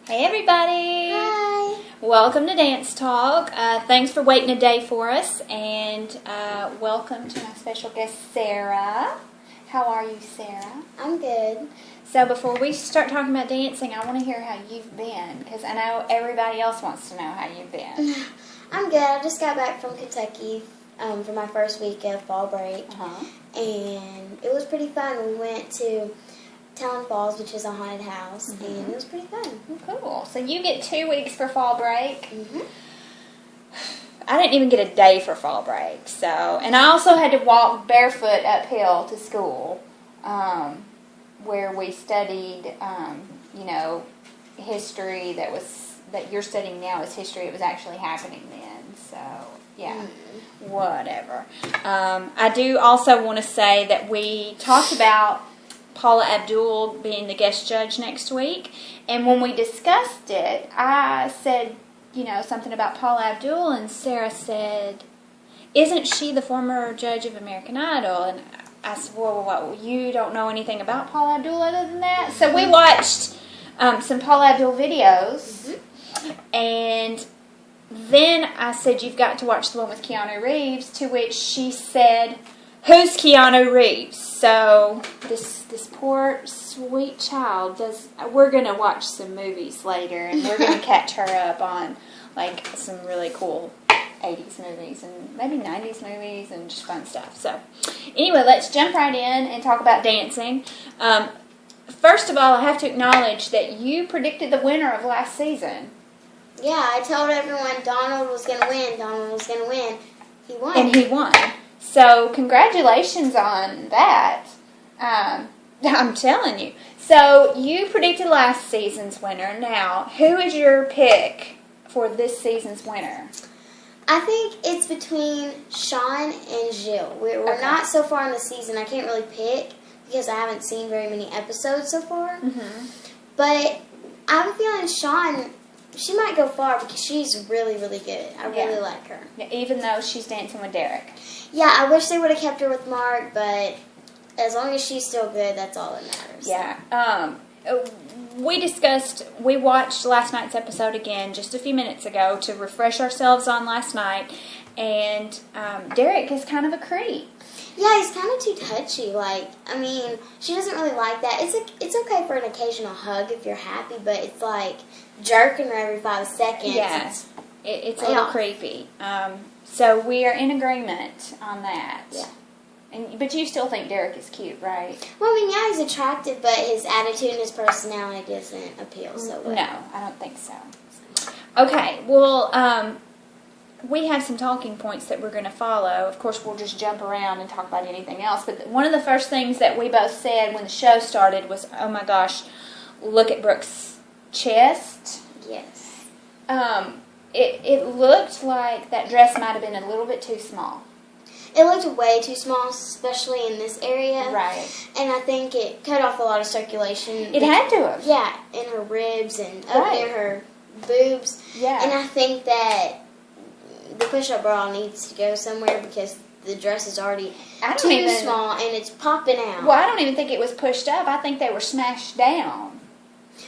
Hey everybody! Hi! Welcome to Dance Talk. Thanks for waiting a day for us, and welcome to my special guest, Sarah. How are you, Sarah? I'm good. So before we start talking about dancing, I want to hear how you've been, because I know everybody else wants to know how you've been. I'm good. I just got back from Kentucky for my first week of fall break, and it was pretty fun. We went to Town Falls, which is a haunted house, and it was pretty fun. Cool. So you get 2 weeks for fall break. I didn't even get a day for fall break. And I also had to walk barefoot uphill to school, where we studied, history that you're studying now is history. It was actually happening then. So yeah, whatever. I do also want to say that we talked about Paula Abdul being the guest judge next week, and when we discussed it, I said, something about Paula Abdul, and Sarah said, "Isn't she the former judge of American Idol?" And I said, well, you don't know anything about Paula Abdul other than that? So we watched some Paula Abdul videos, and then I said, "You've got to watch the one with Keanu Reeves," to which she said, "Who's Keanu Reeves?" So this poor sweet child we're going to watch some movies later, and we're going to catch her up on like some really cool 80s movies and maybe 90s movies and just fun stuff. So anyway, let's jump right in and talk about dancing. First of all, I have to acknowledge that you predicted the winner of last season. Yeah, I told everyone Donald was going to win. Donald was going to win. He won. And he won. So congratulations on that. I'm telling you. So you predicted last season's winner. Now, who is your pick for this season's winner? I think it's between Sean and Jill. We're not so far in the season. I can't really pick because I haven't seen very many episodes so far. But I'm feeling Sean, she might go far because she's really, really good. I really like her. Yeah, even though she's dancing with Derek. Yeah, I wish they would have kept her with Mark, but as long as she's still good, that's all that matters. Yeah. We watched last night's episode again just a few minutes ago to refresh ourselves on last night, and Derek is kind of a creep. Yeah, he's kind of too touchy. She doesn't really like that. It's okay for an occasional hug if you're happy, but it's like jerking her every 5 seconds. Yeah, it's a little creepy. So we are in agreement on that. Yeah. But you still think Derek is cute, right? Well, yeah, he's attractive, but his attitude and his personality doesn't appeal so well. No, I don't think so. Okay, well, we have some talking points that we're going to follow. Of course, we'll just jump around and talk about anything else. But one of the first things that we both said when the show started was, "Oh my gosh, look at Brooke's chest." Yes. It looked like that dress might have been a little bit too small. It looked way too small, especially in this area. Right. And I think it cut off a lot of circulation. It had to have. Yeah, in her ribs and up near her boobs. Yeah. And I think that the push-up bra needs to go somewhere because the dress is already too small and it's popping out. Well, I don't even think it was pushed up. I think they were smashed down,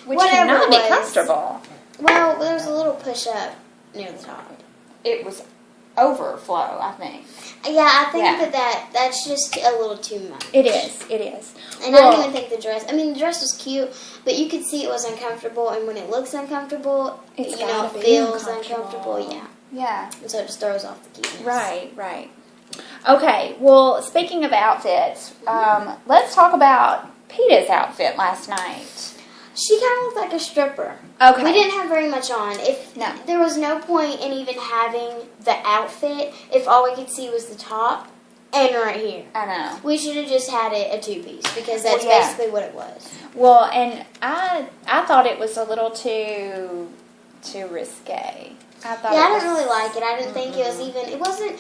which Whatever cannot it be was. comfortable. Well, there was a little push-up near the top. It was overflow, I think. Yeah, I think that's just a little too much. It is. And I don't even think the dress was cute, but you could see it was uncomfortable, and when it looks uncomfortable, it feels uncomfortable. Yeah. Yeah. And so it just throws off the cuteness. Right. Okay, well, speaking of outfits, let's talk about Peta's outfit last night. She kind of looked like a stripper. Okay. We didn't have very much on. There was no point in even having the outfit if all we could see was the top and right here. I know. We should have just had it a two-piece because that's basically what it was. Well, and I thought it was a little too risque. I didn't really like it. I didn't think it wasn't,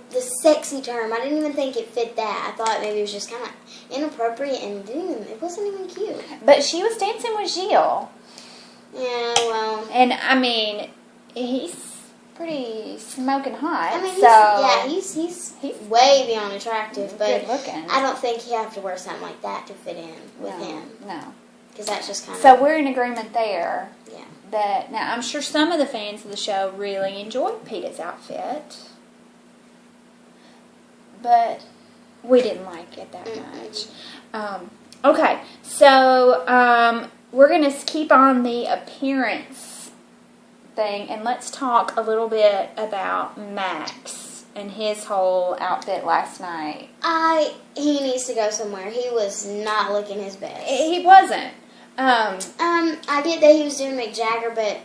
the sexy term. I didn't even think it fit that. I thought maybe it was just kind of inappropriate and it wasn't even cute. But she was dancing with Gilles. Yeah, well. And, he's pretty smoking hot. He's way beyond attractive, but good looking. I don't think you have to wear something like that to fit in with him. No. Because that's just kind of... So we're in agreement there. that, now I'm sure some of the fans of the show really enjoyed Peta's outfit, but we didn't like it that much. Okay, so we're going to keep on the appearance thing, and let's talk a little bit about Max and his whole outfit last night. He needs to go somewhere. He was not looking his best. He wasn't. I get that he was doing Mick Jagger, but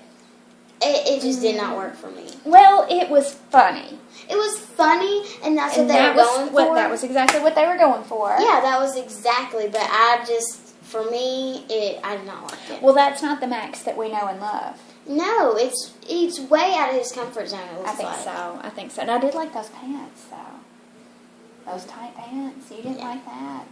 it just did not work for me. Well, it was funny. It was funny, and that's what they were going for. That was exactly what they were going for. Yeah, that was exactly, but for me, I did not like it. Well, that's not the Max that we know and love. No, it's way out of his comfort zone, it looks I think so. And I did like those pants, though. Those tight pants. You didn't like that?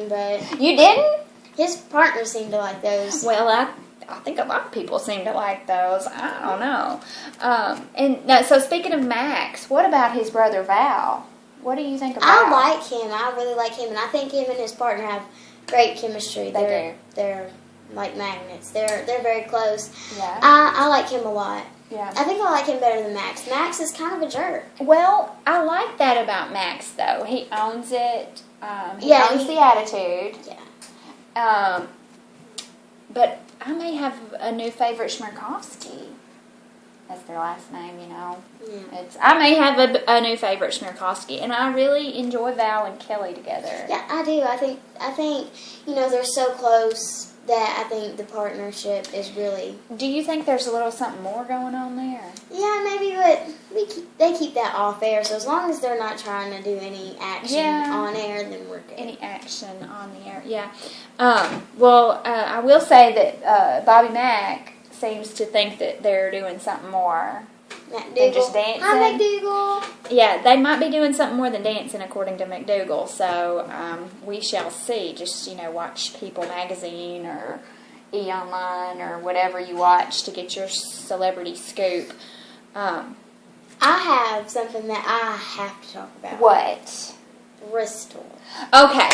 But... You didn't? His partner seemed to like those. Well, I think a lot of people seem to like those. I don't know. So speaking of Max, what about his brother Val? What do you think about him? I like him. I really like him. And I think him and his partner have great chemistry. They're like magnets. They're very close. Yeah. I like him a lot. Yeah. I think I like him better than Max. Max is kind of a jerk. Well, I like that about Max, though. He owns it. He owns the attitude. Yeah. But I may have a new favorite, Smirkovsky. That's their last name, you know. Yeah. I may have a new favorite, Smirkovsky, and I really enjoy Val and Kelly together. Yeah, I do. I think they're so close that I think the partnership is really. Do you think there's a little something more going on there? Yeah, maybe, but they keep that off air. So as long as they're not trying to do any action on air, then we're good. Any action on the air, yeah. I will say that Bobby Mack seems to think that they're doing something more than just dancing. Hi, McDougal. Yeah, they might be doing something more than dancing, according to McDougal. So we shall see. Just watch People Magazine or E! Online or whatever you watch to get your celebrity scoop. I have something that I have to talk about. What? Bristol. Okay.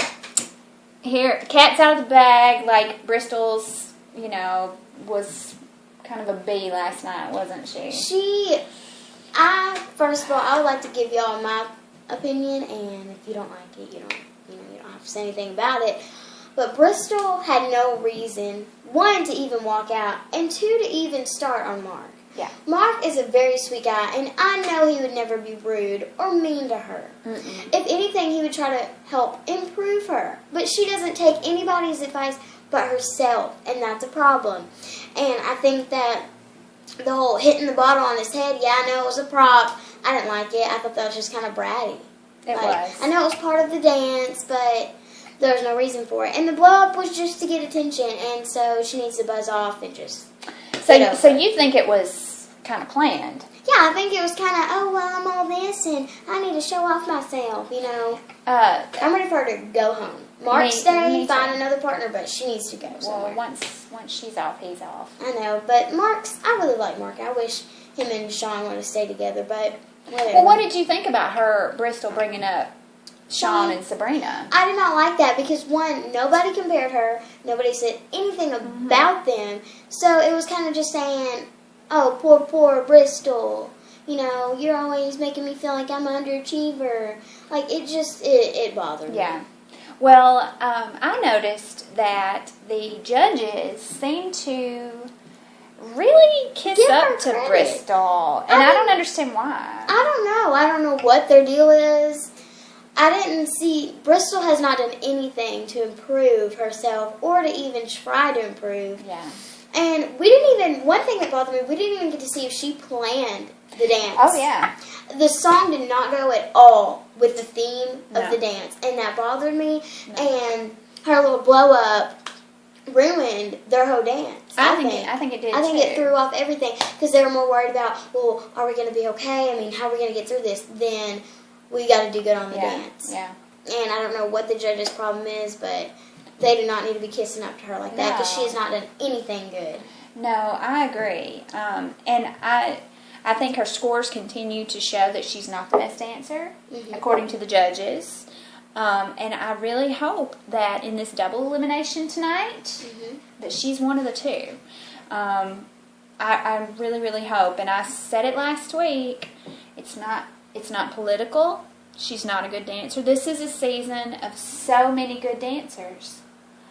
Here, cat's out of the bag. Like Bristol's, was kind of a B last night, wasn't she? First of all, I would like to give y'all my opinion, and if you don't like it, you don't have to say anything about it. But Bristol had no reason, one, to even walk out, and two, to even start on Mark. Yeah. Mark is a very sweet guy, and I know he would never be rude or mean to her. Mm-mm. If anything, he would try to help improve her. But she doesn't take anybody's advice but herself, and that's a problem. And I think that the whole hitting the bottle on his head, I know it was a prop. I didn't like it. I thought that was just kind of bratty. It was. I know it was part of the dance, but there was no reason for it. And the blow-up was just to get attention, and so she needs to buzz off and just... So you think it was kind of planned? Yeah, I think it was kind of, I'm all this, and I need to show off myself, I'm ready for her to go home. Mark stay, find another partner, but she needs to go somewhere. Well, once she's off, he's off. I know, but I really like Mark. I wish him and Sean would have stayed together, but whatever. Well, what did you think about her, Bristol, bringing up Sean and Sabrina? I did not like that because, one, nobody compared her. Nobody said anything about them. So it was kind of just saying, oh, poor Bristol. You're always making me feel like I'm an underachiever. Like, it bothered me. Yeah. Well, I noticed that the judges seem to really kiss up to Bristol, and I don't understand why. I don't know. I don't know what their deal is. I didn't see... Bristol has not done anything to improve herself or to even try to improve. Yeah. And we didn't even... One thing that bothered me, we didn't even get to see if she planned the dance. Oh, yeah. The song did not go at all with the theme of the dance, and that bothered me. No. And her little blow-up ruined their whole dance. I think it did, I think it threw off everything because they were more worried about, well, are we going to be okay? I mean, how are we going to get through this? Then we got to do good on the dance. Yeah. And I don't know what the judge's problem is, but they do not need to be kissing up to her like that because she has not done anything good. No, I agree. And I think her scores continue to show that she's not the best dancer, according to the judges. And I really hope that in this double elimination tonight, that she's one of the two. I really, really hope, and I said it last week, it's not political. She's not a good dancer. This is a season of so many good dancers.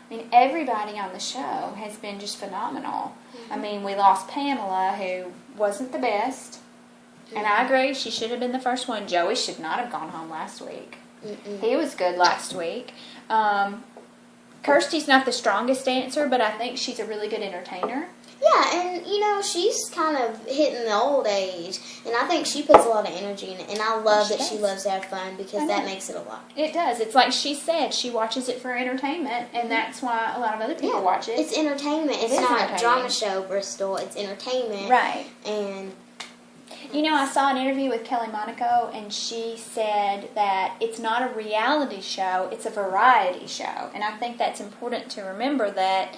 I mean, everybody on the show has been just phenomenal. Mm-hmm. I mean, we lost Pamela, who wasn't the best. Mm-hmm. And I agree, she should have been the first one. Joey should not have gone home last week. Mm-mm. He was good last week. Kirsty's not the strongest dancer, but I think she's a really good entertainer. Yeah, and, she's kind of hitting the old age, and I think she puts a lot of energy in it, and I love that she loves to have fun, because that makes it a lot. It does. It's like she said, she watches it for entertainment, and that's why a lot of other people watch it. It's entertainment. It's not a drama show, Bristol. It's entertainment. Right. And... I saw an interview with Kelly Monaco, and she said that it's not a reality show, it's a variety show. And I think that's important to remember, that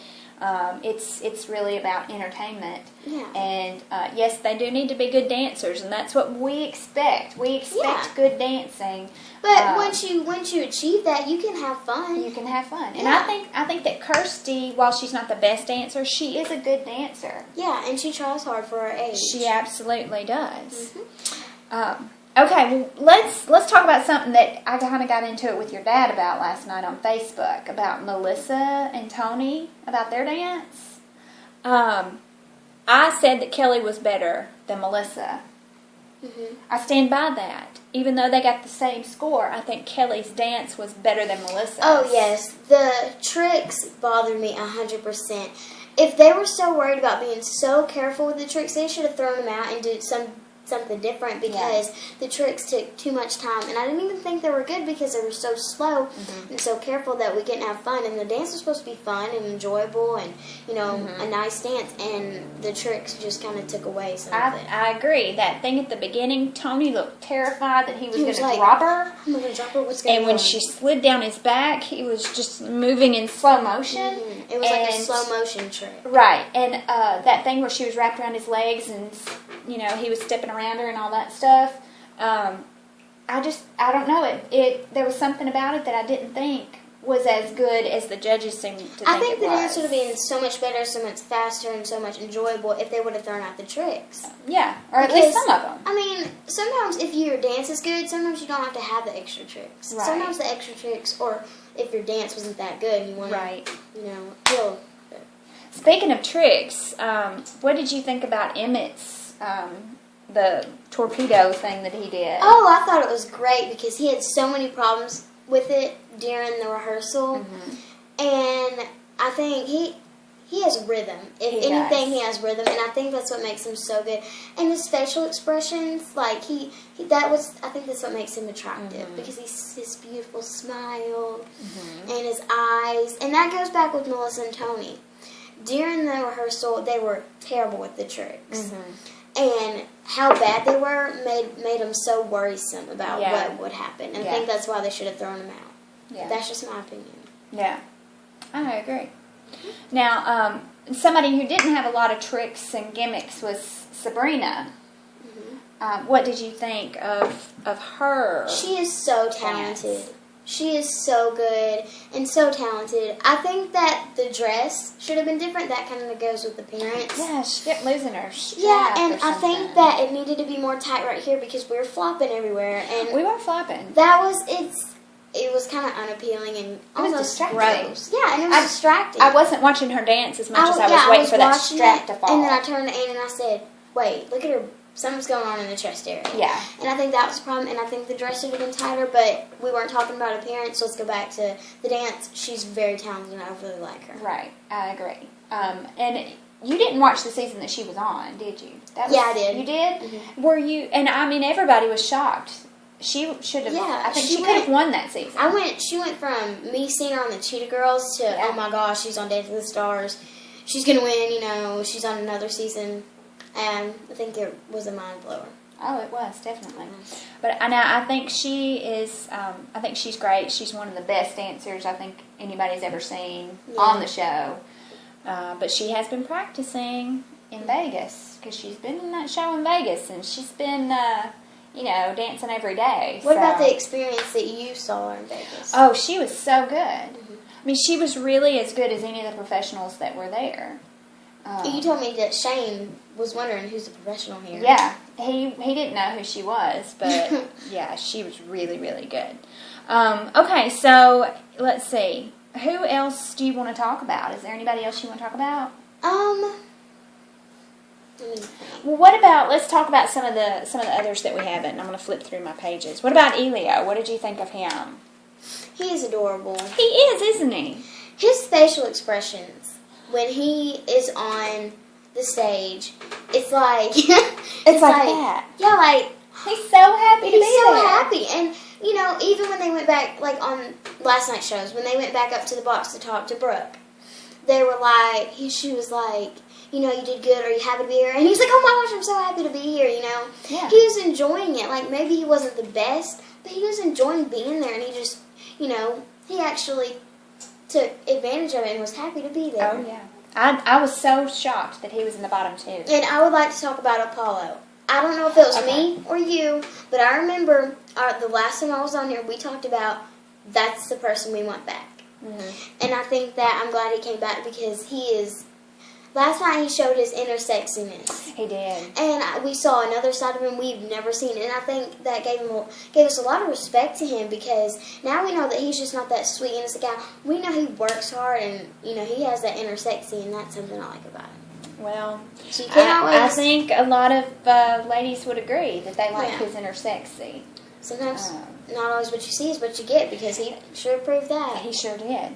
it's really about entertainment. Yeah. And yes, they do need to be good dancers, and that's what we expect. We expect good dancing. But once you achieve that, you can have fun. You can have fun. And I think that Kirsty, while she's not the best dancer, she is a good dancer. Yeah, and she tries hard for her age. She absolutely does. Mm-hmm. Okay, well, let's talk about something that I kind of got into it with your dad about last night on Facebook, about Melissa and Tony, about their dance. I said that Kelly was better than Melissa. Mm-hmm. I stand by that. Even though they got the same score, I think Kelly's dance was better than Melissa's. Oh, yes. The tricks bothered me 100%. If they were so worried about being so careful with the tricks, they should have thrown them out and did something different, because the tricks took too much time, and I didn't even think they were good because they were so slow and so careful that we couldn't have fun. And the dance was supposed to be fun and enjoyable and a nice dance, and the tricks just kind of took away some of it. I agree. That thing at the beginning, Tony looked terrified that he was going to drop her. I'm going to drop her. What's going on? And when she slid down his back, he was just moving in slow motion. Mm-hmm. It was like a slow motion trick. Right, and that thing where she was wrapped around his legs and he was stepping around her and all that stuff. I don't know. There was something about it that I didn't think was as good as the judges seemed to think it was. I think the dance would have been so much better, so much faster, and so much enjoyable if they would have thrown out the tricks. Yeah, or at least some of them. I mean, sometimes if your dance is good, sometimes you don't have to have the extra tricks. Right. Sometimes the extra tricks, or if your dance wasn't that good and you want to, kill. Speaking of tricks, what did you think about Emmett's the torpedo thing that he did? Oh, I thought it was great because he had so many problems with it during the rehearsal, and I think he has rhythm. If anything, he has rhythm, and I think that's what makes him so good. And his facial expressions, like I think that's what makes him attractive, because his beautiful smile and his eyes, and that goes back with Melissa and Tony. During the rehearsal, they were terrible with the tricks. And how bad they were made them so worrisome about what would happen. And I think that's why they should have thrown them out. Yeah. That's just my opinion. Yeah, I agree. Now, somebody who didn't have a lot of tricks and gimmicks was Sabrina. What did you think of her? She is so talented. She is so good and so talented. I think that the dress should have been different. That kind of goes with the parents. Yeah, she kept losing her strap. Yeah, and I think that it needed to be more tight right here because we were flopping everywhere. And we were flopping. It was kind of unappealing and almost gross. Yeah, and it was distracting. I wasn't watching her dance as much as I was waiting for that strap to fall. And then I turned to Anne and I said, "Wait, look at her. Something's going on in the chest area." Yeah. And I think that was the problem, and I think the dress should have been tighter, but we weren't talking about appearance, so let's go back to the dance. She's very talented, and I really like her. Right. I agree. And you didn't watch the season that she was on, did you? I did. You did? Were you? And I mean, everybody was shocked. She should have. Yeah, I think she could have won that season. She went from me seeing her on the Cheetah Girls to, oh my gosh, she's on Dance with the Stars. She's going to win, she's on another season. And I think it was a mind blower. Oh, it was, definitely. But I think she is, I think she's great. She's one of the best dancers I think anybody's ever seen on the show. But she has been practicing in Vegas because she's been in that show in Vegas, and she's been, dancing every day. What about the experience that you saw in Vegas? Oh, she was so good. I mean, she was really as good as any of the professionals that were there. You told me that Shane was wondering who's the professional here. Yeah, he didn't know who she was, but yeah, she was really, really good. Okay, so let's see. Who else do you want to talk about? Is there anybody else you want to talk about? Well, what about, let's talk about some of the others that we haven't. I'm going to flip through my pages. What about Elio? What did you think of him? He is adorable. He is, isn't he? His facial expressions when he is on the stage, it's like it's like that. Yeah, like he's so happy to be there. He's so happy, and you know, even when they went back, like on last night's shows, when they went back up to the box to talk to Brooke, they were like, she was like, you know, you did good. Are you happy to be here? And he's like, oh my gosh, I'm so happy to be here. You know, yeah. He was enjoying it. Like maybe he wasn't the best, but he was enjoying being there, and he just, you know, he actually took advantage of it and was happy to be there. Oh yeah. I was so shocked that he was in the bottom two. And I would like to talk about Apollo. I don't know if it was me or you, but I remember the last time I was on here, we talked about that's the person we want back. Mm-hmm. And I think that I'm glad he came back because he is... Last night he showed his inner sexiness. He did. And we saw another side of him we've never seen. And I think that gave us a lot of respect to him because now we know that he's just not that sweet, innocent guy. We know he works hard and, you know, he has that inner sexy, and that's something I like about him. Well, so you can't I think a lot of ladies would agree that they like his inner sexy. Sometimes not always what you see is what you get because he sure proved that. He sure did.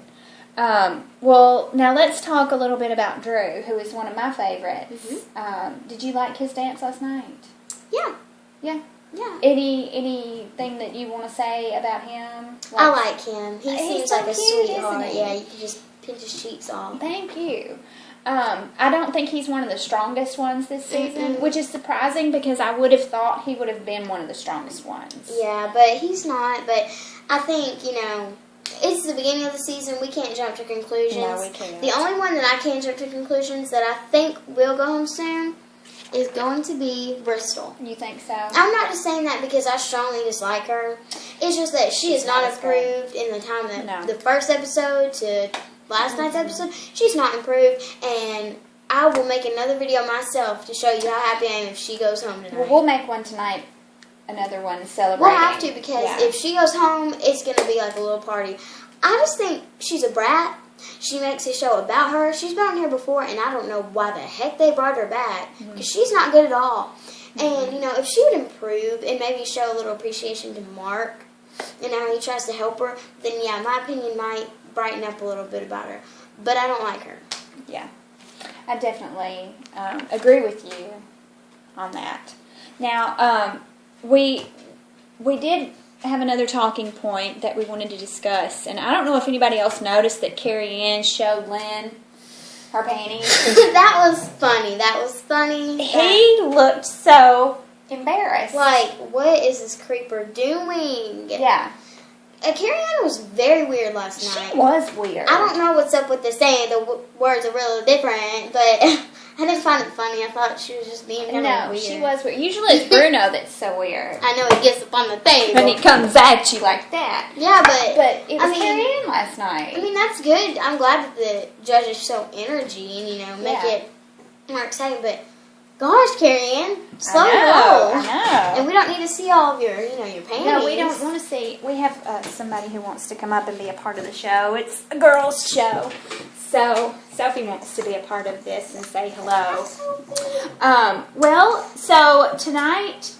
Well, now let's talk a little bit about Drew, who is one of my favorites. Mm-hmm. Did you like his dance last night? Yeah. Yeah? Yeah. Anything that you want to say about him? I like him. He seems so like a cute, sweetheart. isn't he? Yeah, you can just pinch his cheeks off. Thank you. I don't think he's one of the strongest ones this season, which is surprising because I would have thought he would have been one of the strongest ones. Yeah, but he's not. But I think, you know, it's the beginning of the season. We can't jump to conclusions. No, we can't. The only one that I can jump to conclusions that I think will go home soon is going to be Bristol. You think so? I'm not just saying that because I strongly dislike her. It's just that she is not improved in the time that the first episode to last night's episode. She's not improved, and I will make another video myself to show you how happy I am if she goes home tonight. Well, we'll make one tonight, another one celebrating. We'll have to because if she goes home, it's going to be like a little party. I just think she's a brat. She makes a show about her. She's been on here before, and I don't know why the heck they brought her back because she's not good at all. And, you know, if she would improve and maybe show a little appreciation to Mark and how he tries to help her, then, yeah, my opinion might brighten up a little bit about her. But I don't like her. Yeah. I definitely agree with you on that. Now, we did have another talking point that we wanted to discuss, and I don't know if anybody else noticed that Carrie Ann showed Lynn her panties. That was funny. He looked so embarrassed. Like, what is this creeper doing? Yeah. Carrie Ann was very weird last night. She was weird. I don't know what's up with the saying. The words are really different, but I didn't find it funny. I thought she was just being weird. No, she was weird. Usually it's Bruno that's so weird. I know, he gets up on the table. And he comes at you like that. Yeah, but it was Carrie Ann last night. I mean, that's good. I'm glad that the judges show energy and, you know, make it more exciting, but gosh, Carrie Ann, slow roll. I know. And we don't need to see all of your, you know, your panties. No, we don't want to see. We have somebody who wants to come up and be a part of the show. It's a girls' show. So, Sophie wants to be a part of this and say hello. Well, so tonight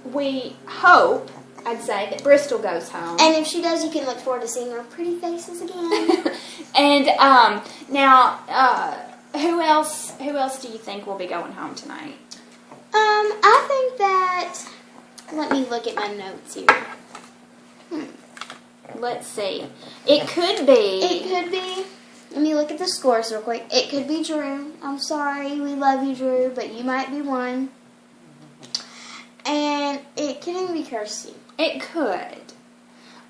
we hope, I'd say, that Bristol goes home. And if she does, you can look forward to seeing her pretty faces again. And now, who else do you think will be going home tonight? I think that, let me look at my notes here. Let's see. It could be. Let me look at the scores real quick. It could be Drew. I'm sorry. We love you, Drew, but you might be one. And it could even be Kirsty. It could.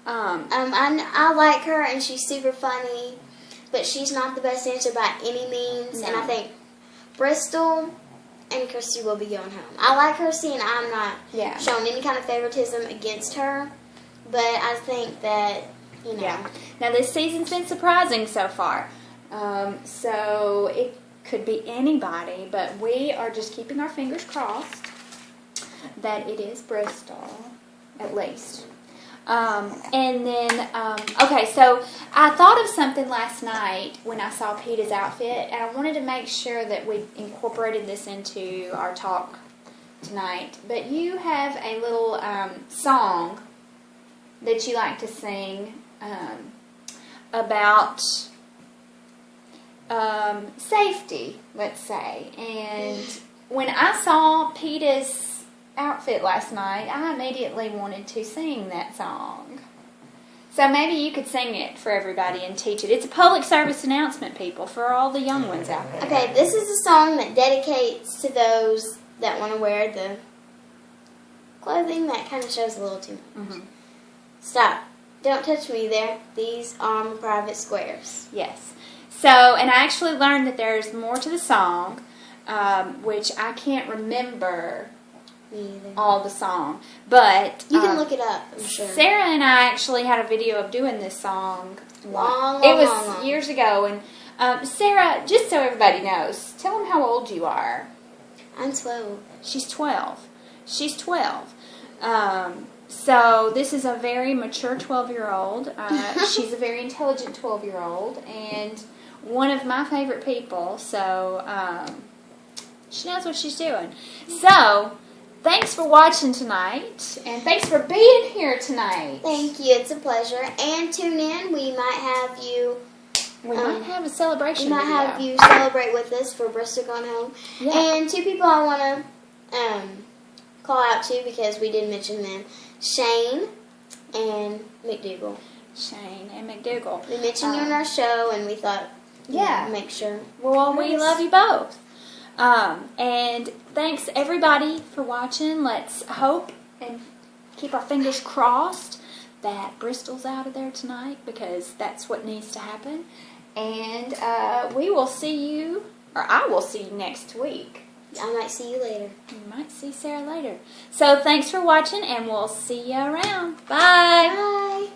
I like her, and she's super funny, but she's not the best dancer by any means. No. And I think Bristol and Kirsty will be going home. I like Kirsty, and I'm not showing any kind of favoritism against her, but I think that, you know. Yeah. Now, this season's been surprising so far. So, it Could be anybody, but we are just keeping our fingers crossed that it is Bristol, at least. And then, okay, so I thought of something last night when I saw Peeta's outfit, and I wanted to make sure that we incorporated this into our talk tonight. But you have a little song that you like to sing about safety, let's say. And when I saw Peeta's outfit last night, I immediately wanted to sing that song. So maybe you could sing it for everybody and teach it. It's a public service announcement, people, for all the young ones out there. Okay, this is a song that dedicates to those that want to wear the clothing that kind of shows a little too much. Mm-hmm. Stop. Don't touch me there. These are my private squares. Yes. So, and I actually learned that there's more to the song, which I can't remember all the song. But you can look it up, I'm sure. Sarah and I actually had a video of doing this song. Long years ago. And Sarah, just so everybody knows, tell them how old you are. I'm 12. She's 12. She's 12. So this is a very mature 12-year-old. She's a very intelligent 12-year-old, and one of my favorite people. So she knows what she's doing. So thanks for watching tonight, and thanks for being here tonight. Thank you. It's a pleasure. And tune in. We might have you. We might have a celebration. We might video. have you celebrate with us for Bristol Gone Home. Yeah. And two people I want to call out to because we did mention them: Shane and McDougal. Shane and McDougal. We mentioned you in our show, and we thought, make sure. Well, we love you both. And thanks everybody for watching. Let's hope and keep our fingers crossed that Bristol's out of there tonight, because that's what needs to happen. And we will see you, or I will see you next week. I might see you later. You might see Sarah later. So thanks for watching, and we'll see you around. Bye. Bye.